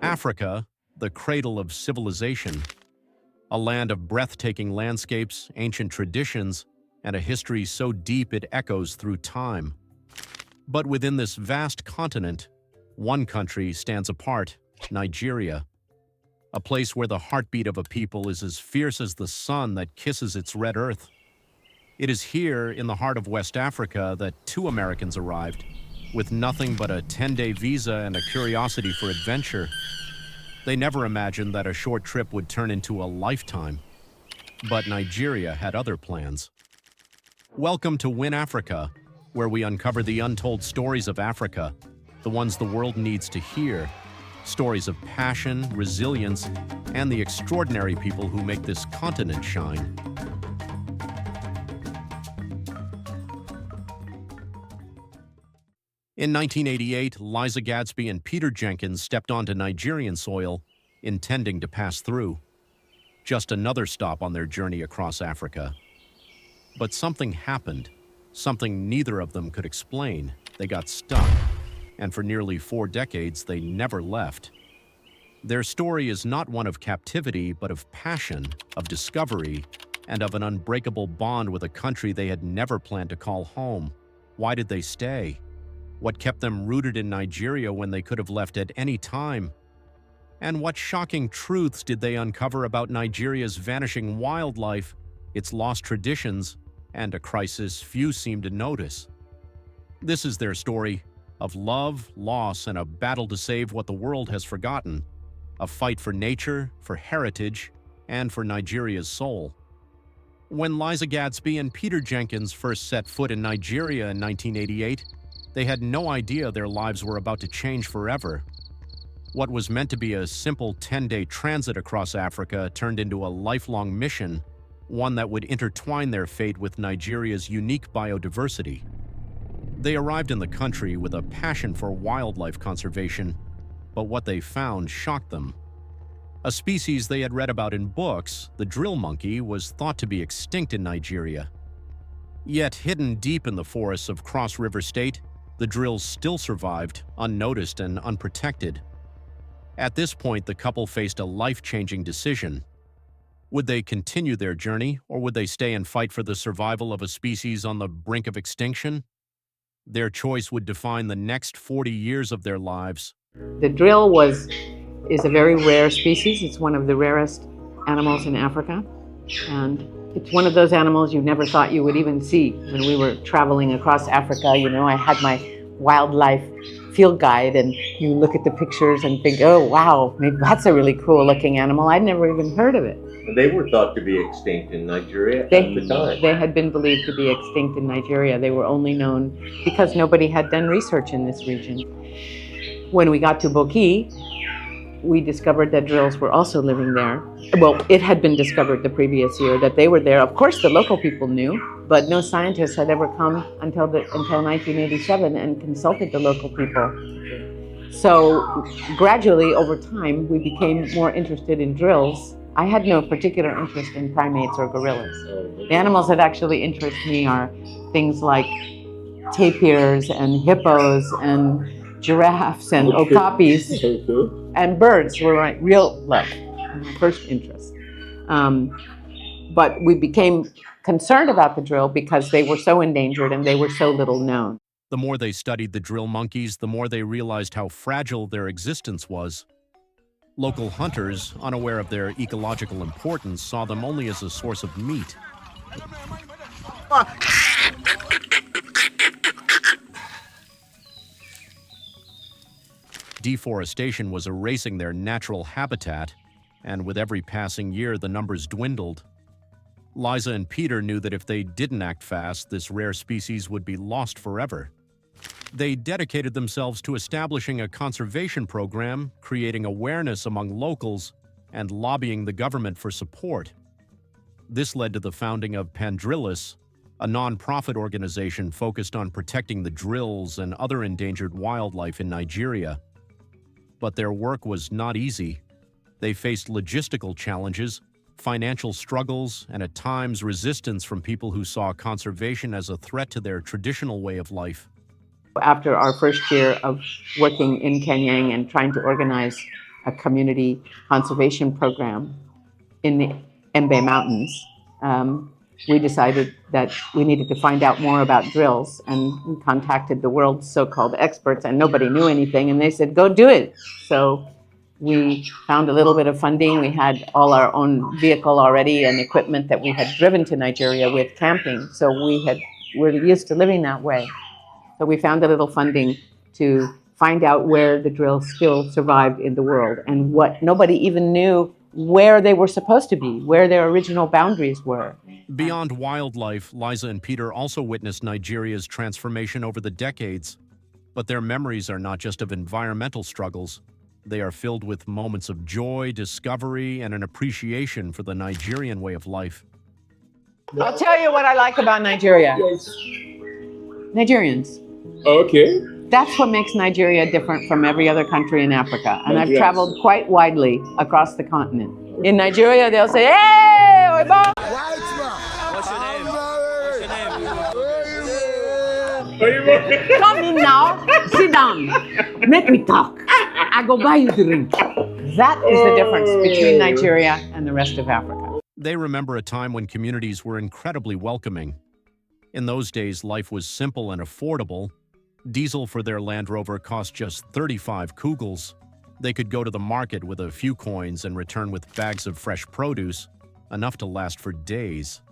Africa, the cradle of civilization, a land of breathtaking landscapes, ancient traditions, and a history so deep it echoes through time. But within this vast continent, one country stands apart: Nigeria, a place where the heartbeat of a people is as fierce as the sun that kisses its red earth. It is here, in the heart of West Africa, that two Americans arrived, with nothing but a 10-day visa and a curiosity for adventure. They never imagined that a short trip would turn into a lifetime. But Nigeria had other plans. Welcome to Win Africa, where we uncover the untold stories of Africa, the ones the world needs to hear, stories of passion, resilience, and the extraordinary people who make this continent shine. In 1988, Liza Gadsby and Peter Jenkins stepped onto Nigerian soil, intending to pass through. Just another stop on their journey across Africa. But something happened, something neither of them could explain. They got stuck, and for nearly 4 decades, they never left. Their story is not one of captivity, but of passion, of discovery, and of an unbreakable bond with a country they had never planned to call home. Why did they stay? What kept them rooted in Nigeria when they could have left at any time? And what shocking truths did they uncover about Nigeria's vanishing wildlife, its lost traditions, and a crisis few seem to notice? This is their story of love, loss, and a battle to save what the world has forgotten, a fight for nature, for heritage, and for Nigeria's soul. When Liza Gadsby and Peter Jenkins first set foot in Nigeria in 1988, they had no idea their lives were about to change forever. What was meant to be a simple 10-day transit across Africa turned into a lifelong mission, one that would intertwine their fate with Nigeria's unique biodiversity. They arrived in the country with a passion for wildlife conservation, but what they found shocked them. A species they had read about in books, the drill monkey, was thought to be extinct in Nigeria. Yet hidden deep in the forests of Cross River State, the drills still survived, unnoticed and unprotected. At this point, the couple faced a life-changing decision. Would they continue their journey, or would they stay and fight for the survival of a species on the brink of extinction? Their choice would define the next 40 years of their lives. The drill is a very rare species. It's one of the rarest animals in Africa. And it's one of those animals you never thought you would even see. When we were traveling across Africa, I had my wildlife field guide, and you look at the pictures and think, oh, wow, maybe that's a really cool looking animal. I'd never even heard of it. They were thought to be extinct in Nigeria at the time. They had been believed to be extinct in Nigeria. They were only known because nobody had done research in this region. When we got to Boki, we discovered that drills were also living there. Well, it had been discovered the previous year that they were there. Of course, the local people knew, but no scientists had ever come until 1987 and consulted the local people. So gradually, over time, we became more interested in drills. I had no particular interest in primates or gorillas. The animals that actually interest me are things like tapirs and hippos and giraffes and okapis, and birds were my real my first interest. But we became concerned about the drill because they were so endangered and they were so little known. The more they studied the drill monkeys, the more they realized how fragile their existence was. Local hunters, unaware of their ecological importance, saw them only as a source of meat. Deforestation was erasing their natural habitat, and with every passing year, the numbers dwindled. Liza and Peter knew that if they didn't act fast, this rare species would be lost forever. They dedicated themselves to establishing a conservation program, creating awareness among locals, and lobbying the government for support. This led to the founding of Pandrillis, a non-profit organization focused on protecting the drills and other endangered wildlife in Nigeria. But their work was not easy. They faced logistical challenges, financial struggles, and at times resistance from people who saw conservation as a threat to their traditional way of life. After our first year of working in Kenyang and trying to organize a community conservation program in the Embe Mountains, we decided that we needed to find out more about drills, and we contacted the world's so-called experts, and nobody knew anything, and they said, go do it. So we found a little bit of funding. We had all our own vehicle already and equipment that we had driven to Nigeria with camping, so we're used to living that way. So we found a little funding to find out where the drills still survived in the world, and what nobody even knew where they were supposed to be, where their original boundaries were. Beyond wildlife, Liza and Peter also witnessed Nigeria's transformation over the decades. But their memories are not just of environmental struggles. They are filled with moments of joy, discovery, and an appreciation for the Nigerian way of life. I'll tell you what I like about Nigeria. Yes. Nigerians. Okay. That's what makes Nigeria different from every other country in Africa. And I've Yes. traveled quite widely across the continent. In Nigeria, they'll say, hey, Oibo! Come in now, sit down, make me talk. I go buy you drink. That is the difference between Nigeria and the rest of Africa. They remember a time when communities were incredibly welcoming. In those days, life was simple and affordable. Diesel for their Land Rover cost just 35 kugels. They could go to the market with a few coins and return with bags of fresh produce, enough to last for days.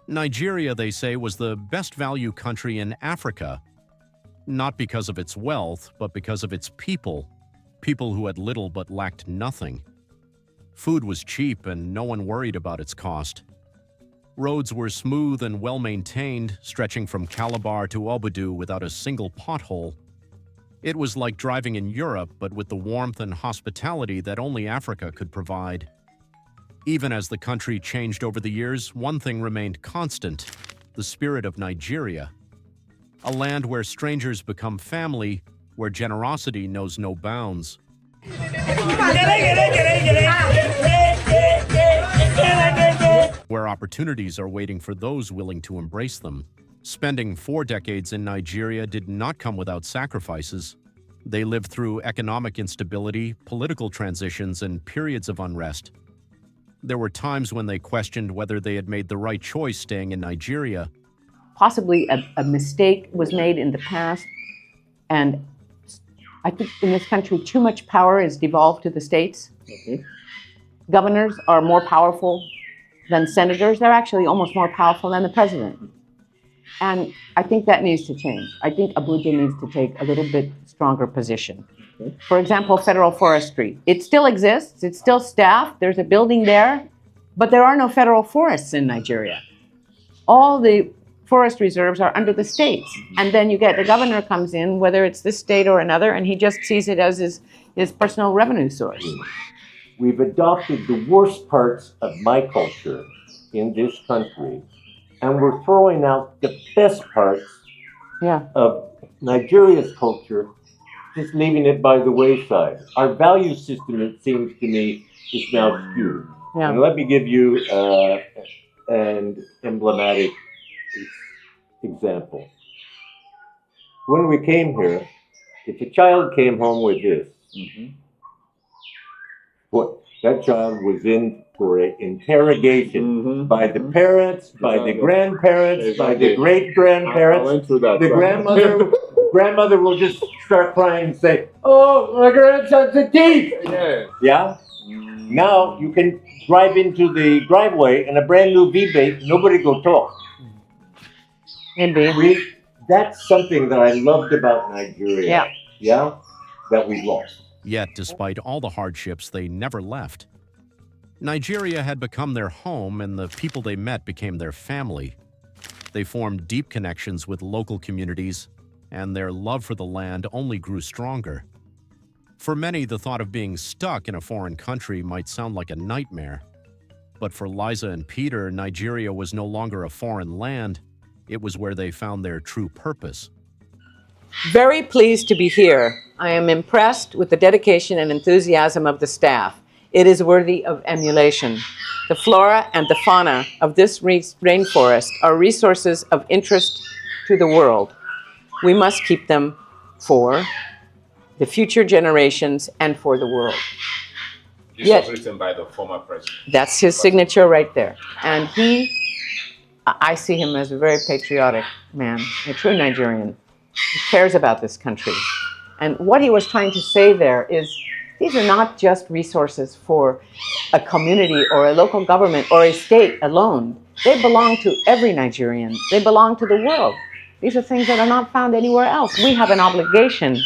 Nigeria, they say, was the best value country in Africa, not because of its wealth, but because of its people who had little but lacked nothing. Food was cheap and no one worried about its cost. Roads were smooth and well-maintained, stretching from Calabar to Obudu without a single pothole. It was like driving in Europe, but with the warmth and hospitality that only Africa could provide. Even as the country changed over the years, one thing remained constant: the spirit of Nigeria. A land where strangers become family, where generosity knows no bounds. Where opportunities are waiting for those willing to embrace them. Spending 4 decades in Nigeria did not come without sacrifices. They lived through economic instability, political transitions, and periods of unrest. There were times when they questioned whether they had made the right choice staying in Nigeria. Possibly a mistake was made in the past, and I think in this country too much power is devolved to the states. Okay. Governors are more powerful than senators. They're actually almost more powerful than the president. And I think that needs to change. I think Abuja needs to take a little bit stronger position. Okay. For example, federal forestry. It still exists. It's still staffed. There's a building there. But there are no federal forests in Nigeria. All the forest reserves are under the states. And then you get the governor comes in, whether it's this state or another, and he just sees it as his personal revenue source. We've adopted the worst parts of my culture in this country, and we're throwing out the best parts of Nigeria's culture, just leaving it by the wayside. Our value system, it seems to me, is now skewed. Yeah. And let me give you an emblematic example. When we came here, if a child came home with this, that child was in for an interrogation by the parents, by the grandparents, by the great-grandparents. I went through that. The grandmother will just start crying and say, "Oh, my grandson's a thief!" Yeah? Now you can drive into the driveway in a brand new V8, nobody go talk. That's something that I loved about Nigeria. Yeah? That we lost. Yet, despite all the hardships, they never left. Nigeria had become their home, and the people they met became their family. They formed deep connections with local communities, and their love for the land only grew stronger. For many, the thought of being stuck in a foreign country might sound like a nightmare. But for Liza and Peter, Nigeria was no longer a foreign land. It was where they found their true purpose. Very pleased to be here. I am impressed with the dedication and enthusiasm of the staff. It is worthy of emulation. The flora and the fauna of this rainforest are resources of interest to the world. We must keep them for the future generations, and for the world. This was written by the former president. That's his signature right there. And I see him as a very patriotic man, a true Nigerian. He cares about this country. And what he was trying to say there is, these are not just resources for a community or a local government or a state alone. They belong to every Nigerian. They belong to the world. These are things that are not found anywhere else. We have an obligation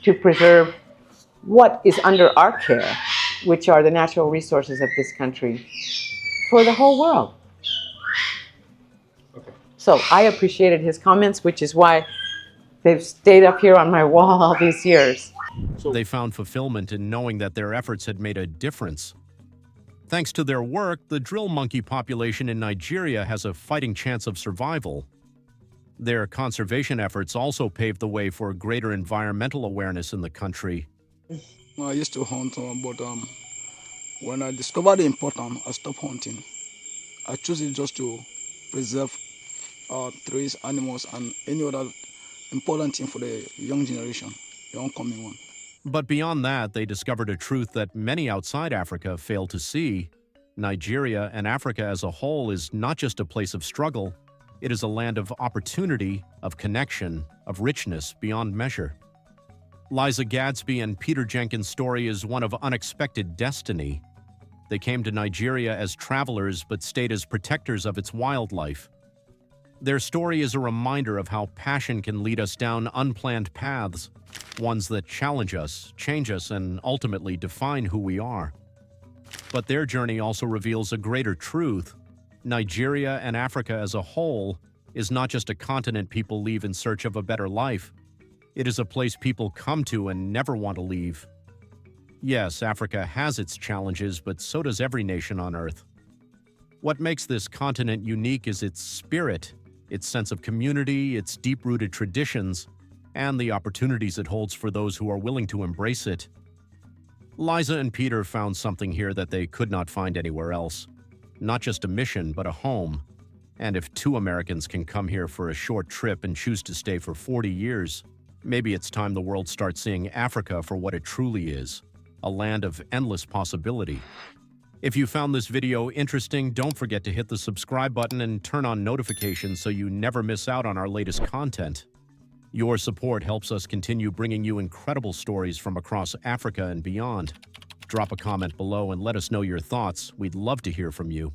to preserve what is under our care, which are the natural resources of this country, for the whole world. Okay. So I appreciated his comments, which is why they've stayed up here on my wall all these years. They found fulfillment in knowing that their efforts had made a difference. Thanks to their work, the drill monkey population in Nigeria has a fighting chance of survival. Their conservation efforts also paved the way for greater environmental awareness in the country. I used to hunt, but when I discovered the importance, I stopped hunting. I chose it just to preserve trees, animals, and any other important thing for the young generation, the oncoming one. But beyond that, they discovered a truth that many outside Africa fail to see. Nigeria and Africa as a whole is not just a place of struggle. It is a land of opportunity, of connection, of richness beyond measure. Liza Gadsby and Peter Jenkins' story is one of unexpected destiny. They came to Nigeria as travelers but stayed as protectors of its wildlife. Their story is a reminder of how passion can lead us down unplanned paths, ones that challenge us, change us, and ultimately define who we are. But their journey also reveals a greater truth. Nigeria and Africa as a whole is not just a continent people leave in search of a better life. It is a place people come to and never want to leave. Yes, Africa has its challenges, but so does every nation on Earth. What makes this continent unique is its spirit, its sense of community, its deep-rooted traditions, and the opportunities it holds for those who are willing to embrace it. Liza and Peter found something here that they could not find anywhere else. Not just a mission, but a home. And if 2 Americans can come here for a short trip and choose to stay for 40 years, maybe it's time the world starts seeing Africa for what it truly is, a land of endless possibility. If you found this video interesting, don't forget to hit the subscribe button and turn on notifications so you never miss out on our latest content. Your support helps us continue bringing you incredible stories from across Africa and beyond. Drop a comment below and let us know your thoughts. We'd love to hear from you.